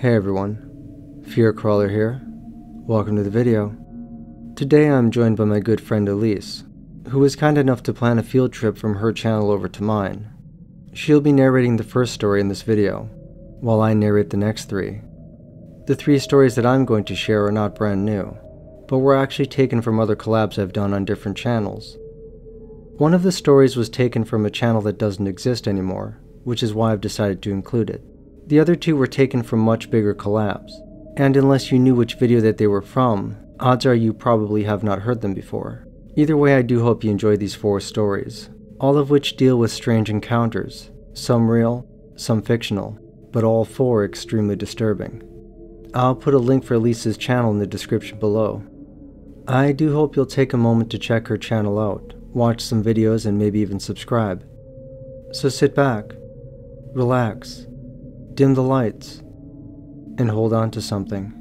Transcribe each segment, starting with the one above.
Hey everyone, Fear Crawler here. Welcome to the video. Today I'm joined by my good friend Elize, who was kind enough to plan a field trip from her channel over to mine. She'll be narrating the first story in this video, while I narrate the next three. The three stories that I'm going to share are not brand new, but were actually taken from other collabs I've done on different channels. One of the stories was taken from a channel that doesn't exist anymore, which is why I've decided to include it. The other two were taken from much bigger collabs, and unless you knew which video that they were from, odds are you probably have not heard them before. Either way, I do hope you enjoy these 4 stories, all of which deal with strange encounters, some real, some fictional, but all 4 extremely disturbing. I'll put a link for Elize's channel in the description below. I do hope you'll take a moment to check her channel out, watch some videos, and maybe even subscribe. So sit back, relax, dim the lights, and hold on to something.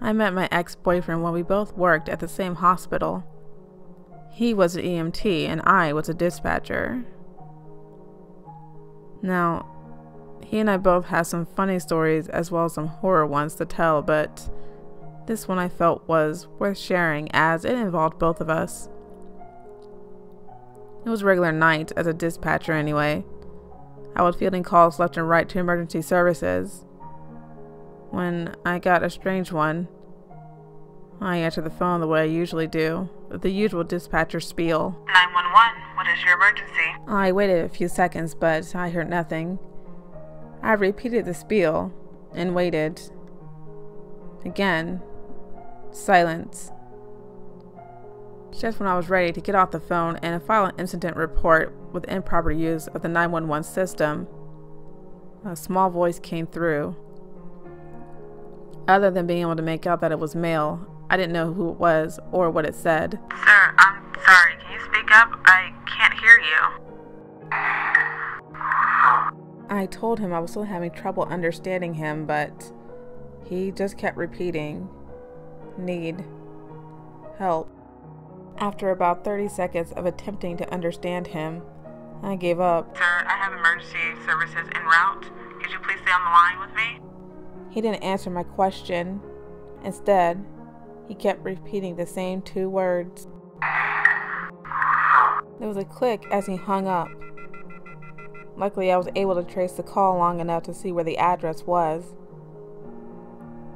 I met my ex-boyfriend when we both worked at the same hospital. He was an EMT and I was a dispatcher. Now, he and I both have some funny stories as well as some horror ones to tell, but this one I felt was worth sharing as it involved both of us. It was a regular night as a dispatcher anyway. I was fielding calls left and right to emergency services when I got a strange one. I answered the phone the way I usually do, the usual dispatcher spiel. 911, what is your emergency? I waited a few seconds, but I heard nothing. I repeated the spiel and waited. Again, silence. Just when I was ready to get off the phone and file an incident report with improper use of the 911 system, a small voice came through. Other than being able to make out that it was male, I didn't know who it was or what it said. Sir, I'm sorry. Can you speak up? I can't hear you. I told him I was still having trouble understanding him, but he just kept repeating, "Need help." After about 30 seconds of attempting to understand him, I gave up. Sir, I have emergency services en route. Could you please stay on the line with me? He didn't answer my question. Instead, he kept repeating the same 2 words. There was a click as he hung up. Luckily, I was able to trace the call long enough to see where the address was.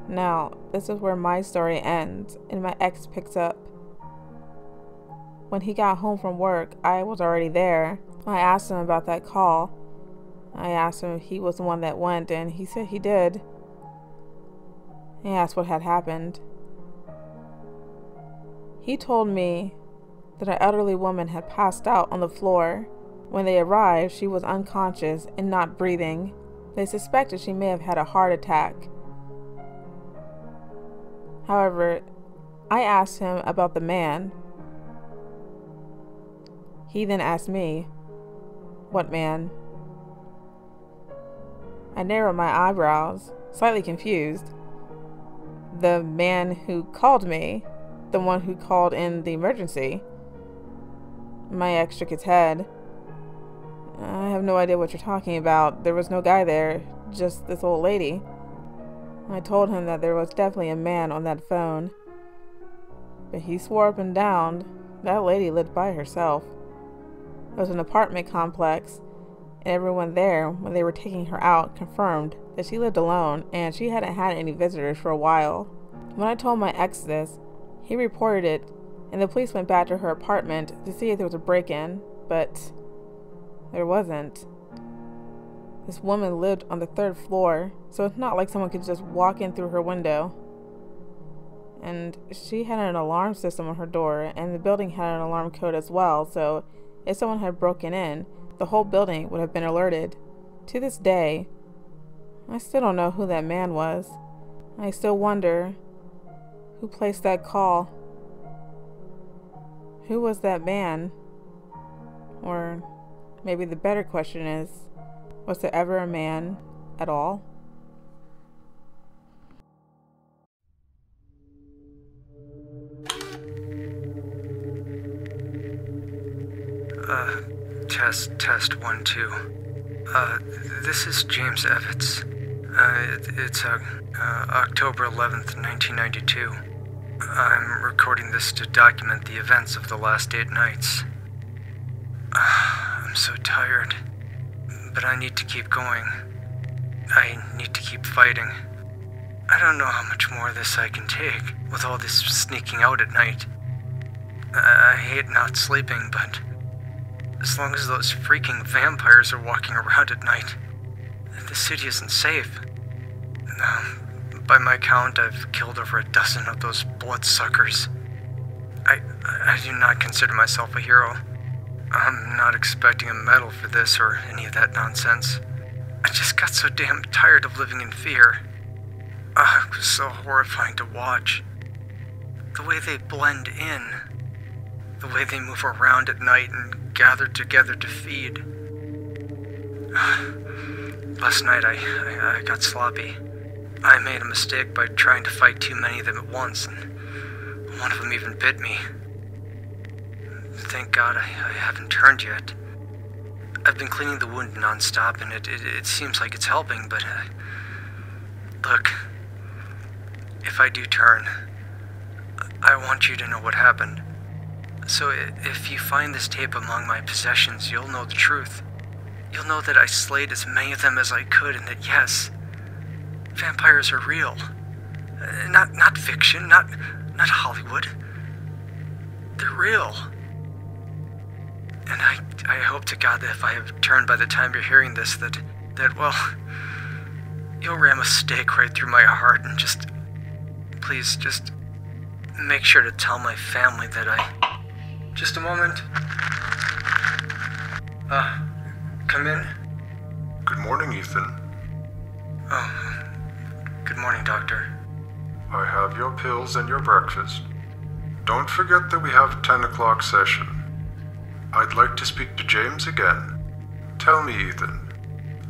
Now, this is where my story ends and my ex picks up. When he got home from work, I was already there. I asked him about that call. I asked him if he was the one that went, and he said he did. He asked what had happened. He told me that an elderly woman had passed out on the floor. When they arrived, she was unconscious and not breathing. They suspected she may have had a heart attack. However, I asked him about the man. He then asked me, "What man?" I narrowed my eyebrows, slightly confused. The man who called me, the one who called in the emergency. My ex shook his head. "I have no idea what you're talking about. There was no guy there, just this old lady." I told him that there was definitely a man on that phone, but he swore up and down that lady lived by herself. It was an apartment complex, and everyone there, when they were taking her out, confirmed that she lived alone and she hadn't had any visitors for a while. When I told my ex this, he reported it, and the police went back to her apartment to see if there was a break-in, but there wasn't. This woman lived on the 3rd floor, so it's not like someone could just walk in through her window. And she had an alarm system on her door, and the building had an alarm code as well, so if someone had broken in, the whole building would have been alerted. To this day, I still don't know who that man was. I still wonder who placed that call. Who was that man? Or maybe the better question is, was there ever a man at all? Test 1, 2. This is James Evans. It's October 11th, 1992. I'm recording this to document the events of the last 8 nights. I'm so tired, but I need to keep going. I need to keep fighting. I don't know how much more of this I can take, with all this sneaking out at night. I hate not sleeping, but as long as those freaking vampires are walking around at night, the city isn't safe. By my count, I've killed over 12 of those bloodsuckers. I do not consider myself a hero. I'm not expecting a medal for this or any of that nonsense. I just got so damn tired of living in fear. It was so horrifying to watch. The way they blend in. The way they move around at night and gather together to feed. Last night I got sloppy. I made a mistake by trying to fight too many of them at once, and one of them even bit me. Thank God I haven't turned yet. I've been cleaning the wound non-stop, and it seems like it's helping, but look, if I do turn, I want you to know what happened. So if you find this tape among my possessions, you'll know the truth. You'll know that I slayed as many of them as I could, and that yes, vampires are real. Not fiction, not Hollywood. They're real. And I hope to God that if I have turned by the time you're hearing this, that well, you'll ram a stake right through my heart and please just make sure to tell my family that Just a moment. Come in. Good morning, Ethan. Oh, good morning, Doctor. I have your pills and your breakfast. Don't forget that we have a 10 o'clock session. I'd like to speak to James again. Tell me, Ethan,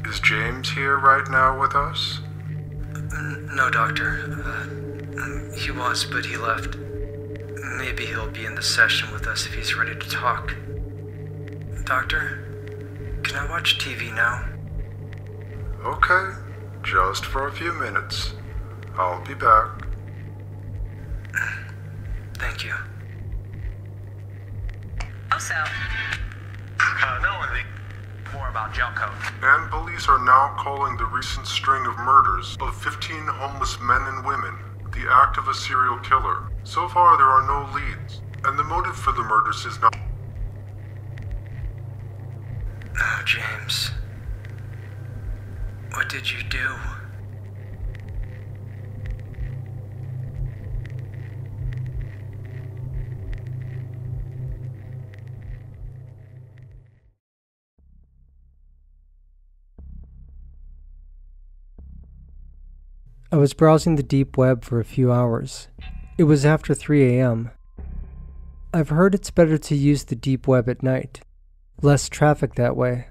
is James here right now with us? No, Doctor. He was, but he left. Maybe he'll be in the session with us if he's ready to talk. Doctor, can I watch TV now? Okay, just for a few minutes. I'll be back. Thank you. Also, knowing more about gel coat. And police are now calling the recent string of murders of 15 homeless men and women the act of a serial killer. So far, there are no leads, and the motive for the murders is not... Oh, James. What did you do? I was browsing the deep web for a few hours. It was after 3 a.m. I've heard it's better to use the deep web at night. Less traffic that way.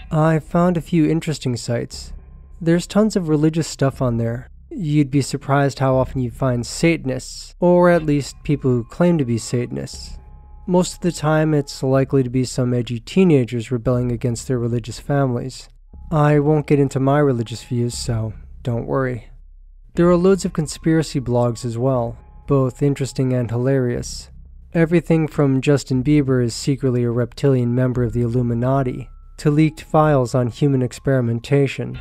I found a few interesting sites. There's tons of religious stuff on there. You'd be surprised how often you find Satanists, or at least people who claim to be Satanists. Most of the time it's likely to be some edgy teenagers rebelling against their religious families. I won't get into my religious views, so don't worry. There are loads of conspiracy blogs as well, both interesting and hilarious. Everything from Justin Bieber is secretly a reptilian member of the Illuminati, to leaked files on human experimentation.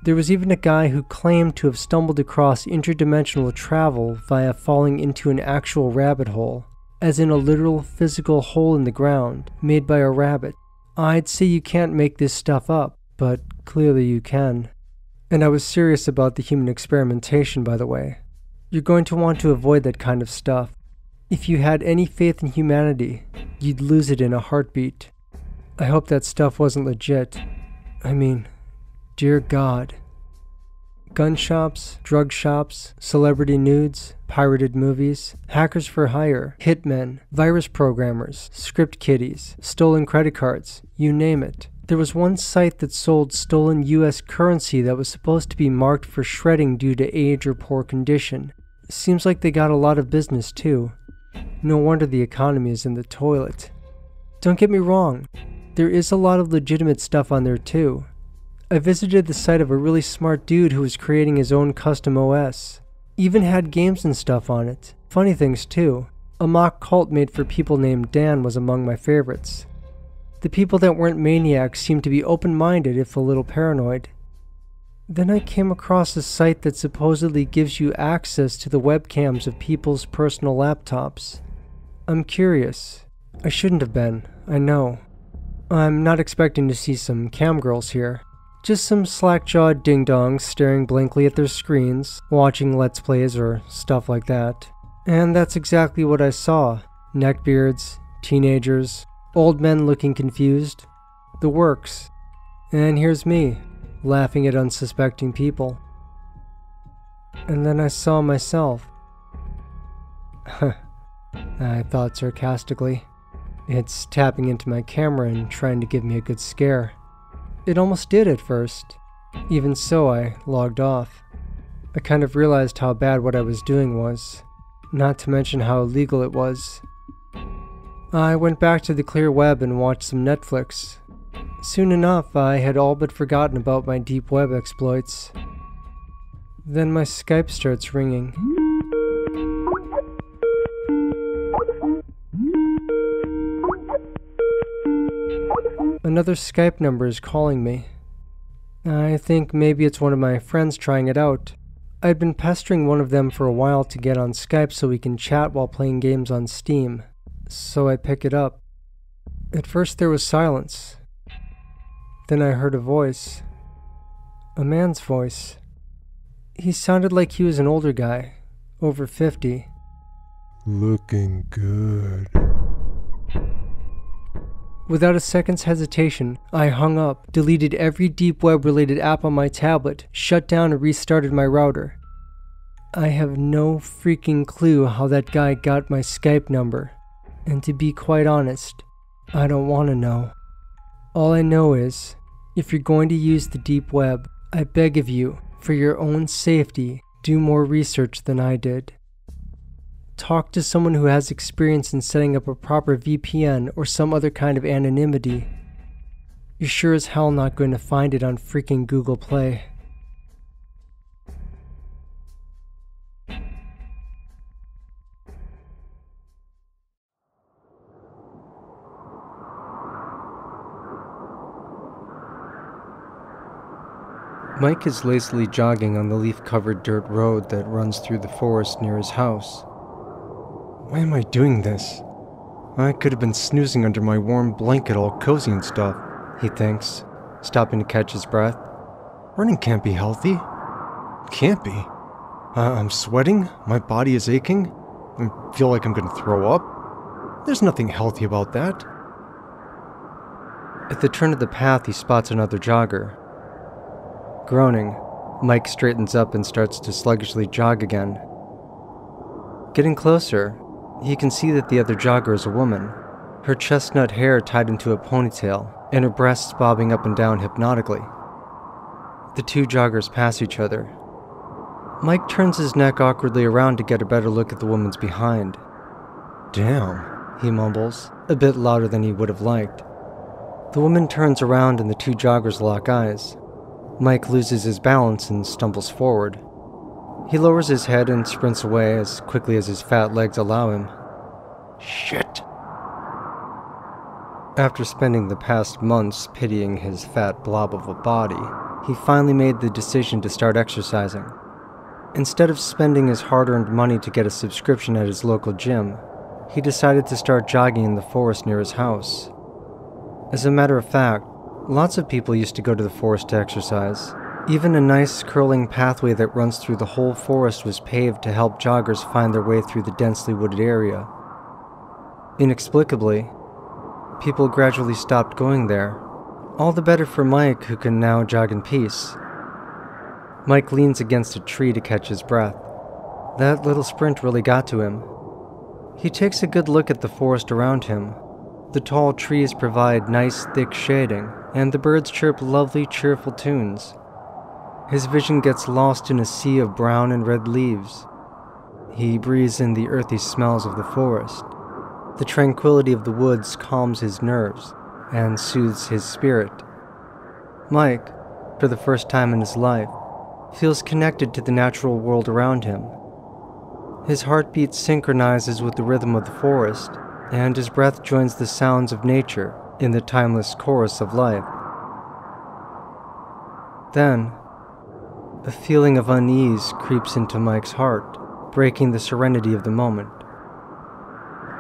There was even a guy who claimed to have stumbled across interdimensional travel via falling into an actual rabbit hole, as in a literal physical hole in the ground, made by a rabbit. I'd say you can't make this stuff up, but clearly you can. And I was serious about the human experimentation, by the way. You're going to want to avoid that kind of stuff. If you had any faith in humanity, you'd lose it in a heartbeat. I hope that stuff wasn't legit. I mean, dear God. Gun shops, drug shops, celebrity nudes, pirated movies, hackers for hire, hitmen, virus programmers, script kiddies, stolen credit cards, you name it. There was one site that sold stolen US currency that was supposed to be marked for shredding due to age or poor condition. Seems like they got a lot of business too. No wonder the economy is in the toilet. Don't get me wrong, there is a lot of legitimate stuff on there too. I visited the site of a really smart dude who was creating his own custom OS. Even had games and stuff on it. Funny things too. A mock cult made for people named Dan was among my favorites. The people that weren't maniacs seemed to be open-minded if a little paranoid. Then I came across a site that supposedly gives you access to the webcams of people's personal laptops. I'm curious. I shouldn't have been, I know. I'm not expecting to see some cam girls here. Just some slack-jawed ding-dongs staring blankly at their screens, watching Let's Plays or stuff like that. And that's exactly what I saw. Neckbeards, teenagers, old men looking confused. The works. And here's me, laughing at unsuspecting people. And then I saw myself. I thought sarcastically. It's tapping into my camera and trying to give me a good scare. It almost did at first. Even so, I logged off. I kind of realized how bad what I was doing was, not to mention how illegal it was. I went back to the clear web and watched some Netflix. Soon enough, I had all but forgotten about my deep web exploits. Then my Skype starts ringing. Another Skype number is calling me. I think maybe it's one of my friends trying it out. I'd been pestering one of them for a while to get on Skype so we can chat while playing games on Steam, so I pick it up. At first there was silence. Then I heard a voice. A man's voice. He sounded like he was an older guy, over 50. Looking good. Without a second's hesitation, I hung up, deleted every deep web related app on my tablet, shut down and restarted my router. I have no freaking clue how that guy got my Skype number, and to be quite honest, I don't want to know. All I know is, if you're going to use the deep web, I beg of you, for your own safety, do more research than I did. Talk to someone who has experience in setting up a proper VPN or some other kind of anonymity. You're sure as hell not going to find it on freaking Google Play. Mike is lazily jogging on the leaf-covered dirt road that runs through the forest near his house. Why am I doing this? I could have been snoozing under my warm blanket all cozy and stuff, he thinks, stopping to catch his breath. Running can't be healthy. Can't be. I'm sweating, my body is aching, I feel like I'm gonna throw up. There's nothing healthy about that. At the turn of the path, he spots another jogger. Groaning, Mike straightens up and starts to sluggishly jog again. Getting closer, he can see that the other jogger is a woman, her chestnut hair tied into a ponytail, and her breasts bobbing up and down hypnotically. The two joggers pass each other. Mike turns his neck awkwardly around to get a better look at the woman's behind. Damn, he mumbles, a bit louder than he would have liked. The woman turns around and the two joggers lock eyes. Mike loses his balance and stumbles forward. He lowers his head and sprints away as quickly as his fat legs allow him. Shit! After spending the past months pitying his fat blob of a body, he finally made the decision to start exercising. Instead of spending his hard-earned money to get a subscription at his local gym, he decided to start jogging in the forest near his house. As a matter of fact, lots of people used to go to the forest to exercise. Even a nice curling pathway that runs through the whole forest was paved to help joggers find their way through the densely wooded area. Inexplicably, people gradually stopped going there. All the better for Mike, who can now jog in peace. Mike leans against a tree to catch his breath. That little sprint really got to him. He takes a good look at the forest around him. The tall trees provide nice, thick shading, and the birds chirp lovely, cheerful tunes. His vision gets lost in a sea of brown and red leaves. He breathes in the earthy smells of the forest. The tranquility of the woods calms his nerves and soothes his spirit. Mike, for the first time in his life, feels connected to the natural world around him. His heartbeat synchronizes with the rhythm of the forest, and his breath joins the sounds of nature in the timeless chorus of life. Then, a feeling of unease creeps into Mike's heart, breaking the serenity of the moment.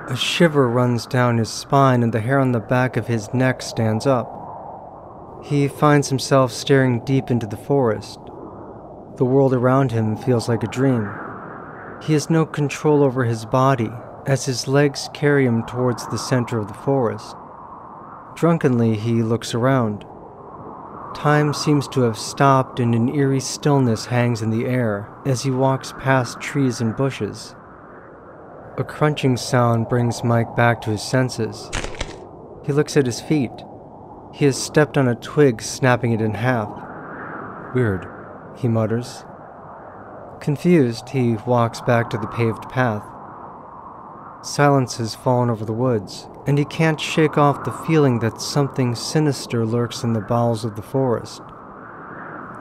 A shiver runs down his spine and the hair on the back of his neck stands up. He finds himself staring deep into the forest. The world around him feels like a dream. He has no control over his body as his legs carry him towards the center of the forest. Drunkenly, he looks around. Time seems to have stopped and an eerie stillness hangs in the air as he walks past trees and bushes. A crunching sound brings Mike back to his senses. He looks at his feet. He has stepped on a twig, snapping it in half. "Weird," he mutters. Confused, he walks back to the paved path. Silence has fallen over the woods, and he can't shake off the feeling that something sinister lurks in the bowels of the forest.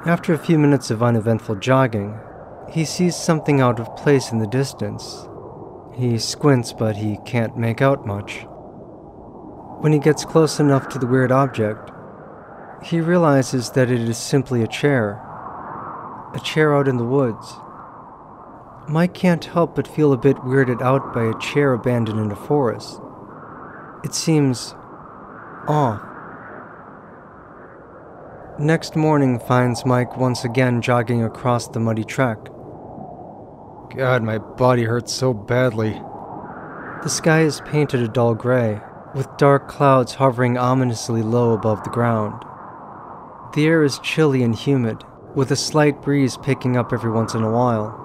After a few minutes of uneventful jogging, he sees something out of place in the distance. He squints, but he can't make out much. When he gets close enough to the weird object, he realizes that it is simply a chair out in the woods. Mike can't help but feel a bit weirded out by a chair abandoned in a forest. It seems off. Next morning finds Mike once again jogging across the muddy track. God, my body hurts so badly. The sky is painted a dull gray, with dark clouds hovering ominously low above the ground. The air is chilly and humid, with a slight breeze picking up every once in a while.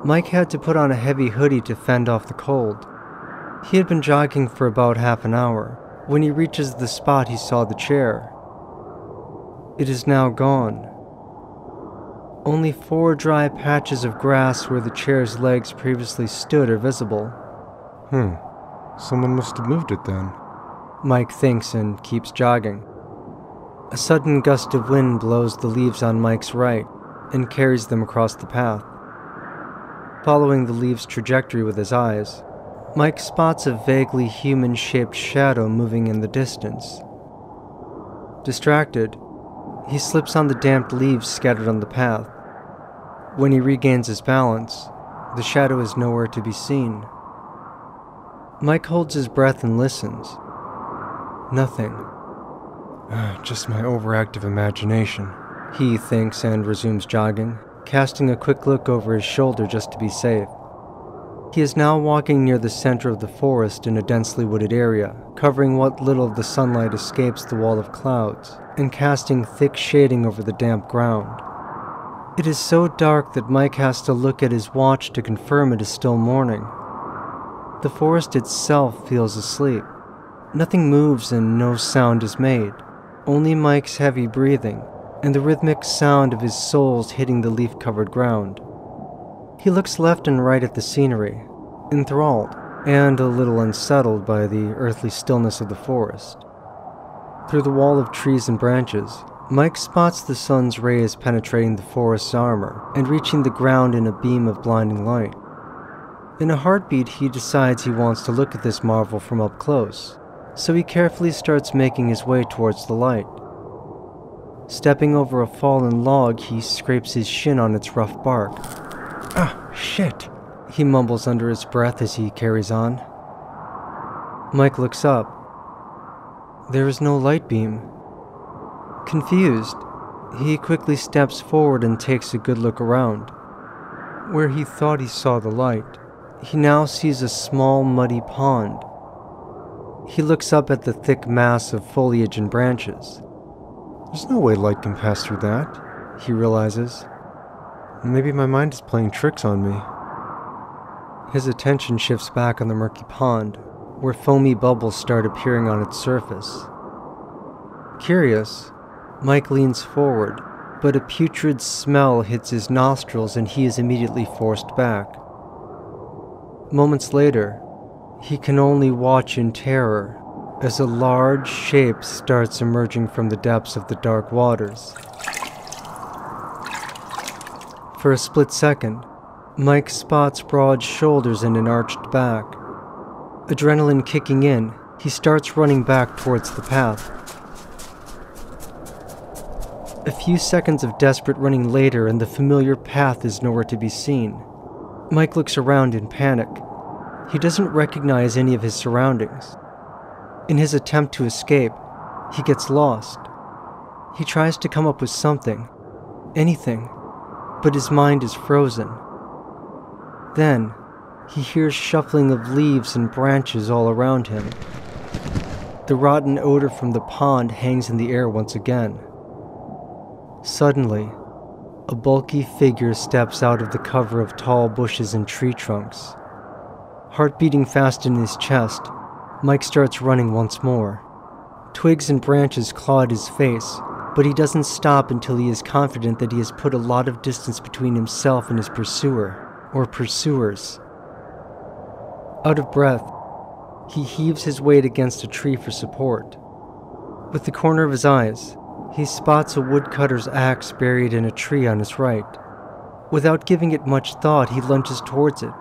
Mike had to put on a heavy hoodie to fend off the cold. He had been jogging for about half an hour. When he reaches the spot, he saw the chair. It is now gone. Only 4 dry patches of grass where the chair's legs previously stood are visible. Someone must have moved it then. Mike thinks and keeps jogging. A sudden gust of wind blows the leaves on Mike's right and carries them across the path. Following the leaves' trajectory with his eyes, Mike spots a vaguely human-shaped shadow moving in the distance. Distracted, he slips on the damp leaves scattered on the path. When he regains his balance, the shadow is nowhere to be seen. Mike holds his breath and listens. Nothing. Just my overactive imagination, he thinks and resumes jogging, casting a quick look over his shoulder just to be safe. He is now walking near the center of the forest in a densely wooded area, covering what little of the sunlight escapes the wall of clouds, and casting thick shading over the damp ground. It is so dark that Mike has to look at his watch to confirm it is still morning. The forest itself feels asleep. Nothing moves and no sound is made, only Mike's heavy breathing and the rhythmic sound of his soles hitting the leaf-covered ground. He looks left and right at the scenery, enthralled and a little unsettled by the earthly stillness of the forest. Through the wall of trees and branches, Mike spots the sun's rays penetrating the forest's armor and reaching the ground in a beam of blinding light. In a heartbeat, he decides he wants to look at this marvel from up close, so he carefully starts making his way towards the light. Stepping over a fallen log, he scrapes his shin on its rough bark. "Ah, shit," he mumbles under his breath as he carries on. Mike looks up. There is no light beam. Confused, he quickly steps forward and takes a good look around. Where he thought he saw the light, he now sees a small, muddy pond. He looks up at the thick mass of foliage and branches. There's no way light can pass through that, he realizes. Maybe my mind is playing tricks on me. His attention shifts back on the murky pond, where foamy bubbles start appearing on its surface. Curious, Mike leans forward, but a putrid smell hits his nostrils and he is immediately forced back. Moments later, He can only watch in terror as a large shape starts emerging from the depths of the dark waters. For a split second, Mike spots broad shoulders and an arched back. Adrenaline kicking in, he starts running back towards the path. A few seconds of desperate running later and the familiar path is nowhere to be seen. Mike looks around in panic. He doesn't recognize any of his surroundings. In his attempt to escape, he gets lost. He tries to come up with something, anything, but his mind is frozen. Then, he hears shuffling of leaves and branches all around him. The rotten odor from the pond hangs in the air once again. Suddenly, a bulky figure steps out of the cover of tall bushes and tree trunks. Heart beating fast in his chest, Mike starts running once more. Twigs and branches claw at his face, but he doesn't stop until he is confident that he has put a lot of distance between himself and his pursuer, or pursuers. Out of breath, he heaves his weight against a tree for support. With the corner of his eyes, he spots a woodcutter's axe buried in a tree on his right. Without giving it much thought, he lunges towards it.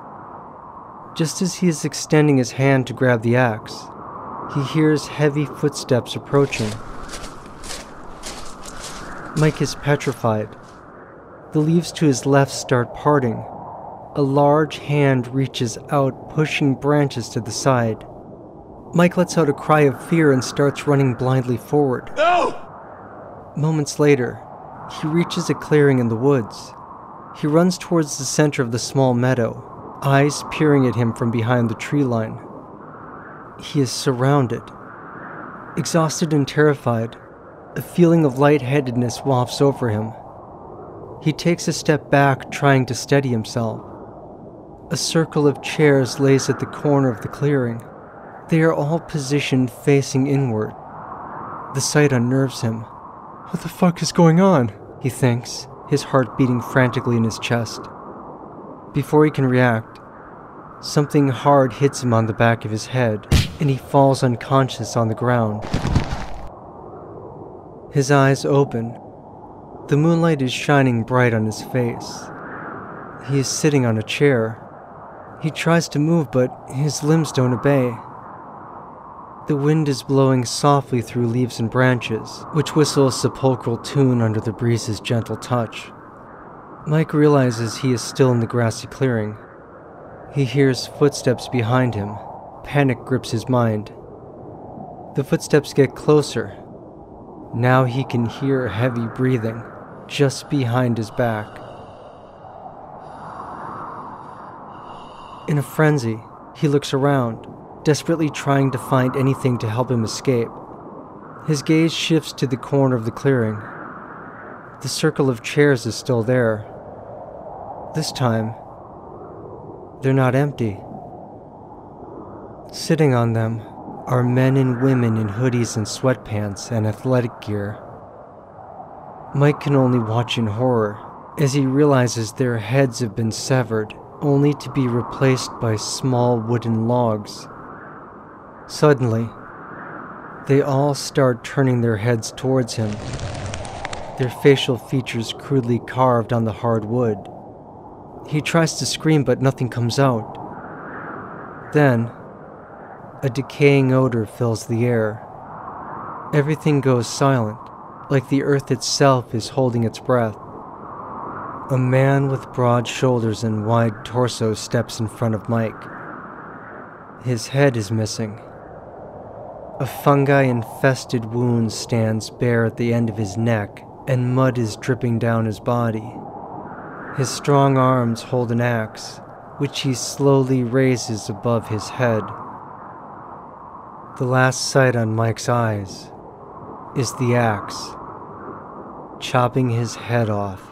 Just as he is extending his hand to grab the axe, he hears heavy footsteps approaching. Mike is petrified. The leaves to his left start parting. A large hand reaches out, pushing branches to the side. Mike lets out a cry of fear and starts running blindly forward. No! Moments later, he reaches a clearing in the woods. He runs towards the center of the small meadow, eyes peering at him from behind the tree line. He is surrounded. Exhausted and terrified, a feeling of lightheadedness wafts over him. He takes a step back, trying to steady himself. A circle of chairs lays at the corner of the clearing. They are all positioned facing inward. The sight unnerves him. What the fuck is going on? He thinks, his heart beating frantically in his chest. Before he can react, something hard hits him on the back of his head, and he falls unconscious on the ground. His eyes open. The moonlight is shining bright on his face. He is sitting on a chair. He tries to move, but his limbs don't obey. The wind is blowing softly through leaves and branches, which whistle a sepulchral tune under the breeze's gentle touch. Mike realizes he is still in the grassy clearing. He hears footsteps behind him. Panic grips his mind. The footsteps get closer. Now he can hear heavy breathing just behind his back. In a frenzy, he looks around, desperately trying to find anything to help him escape. His gaze shifts to the corner of the clearing. The circle of chairs is still there. This time, they're not empty. Sitting on them are men and women in hoodies and sweatpants and athletic gear. Mike can only watch in horror as he realizes their heads have been severed, only to be replaced by small wooden logs. Suddenly, they all start turning their heads towards him, their facial features crudely carved on the hard wood. He tries to scream, but nothing comes out. Then, a decaying odor fills the air. Everything goes silent, like the earth itself is holding its breath. A man with broad shoulders and wide torso steps in front of Mike. His head is missing. A fungi-infested wound stands bare at the end of his neck, and mud is dripping down his body. His strong arms hold an axe, which he slowly raises above his head. The last sight on Mike's eyes is the axe, chopping his head off.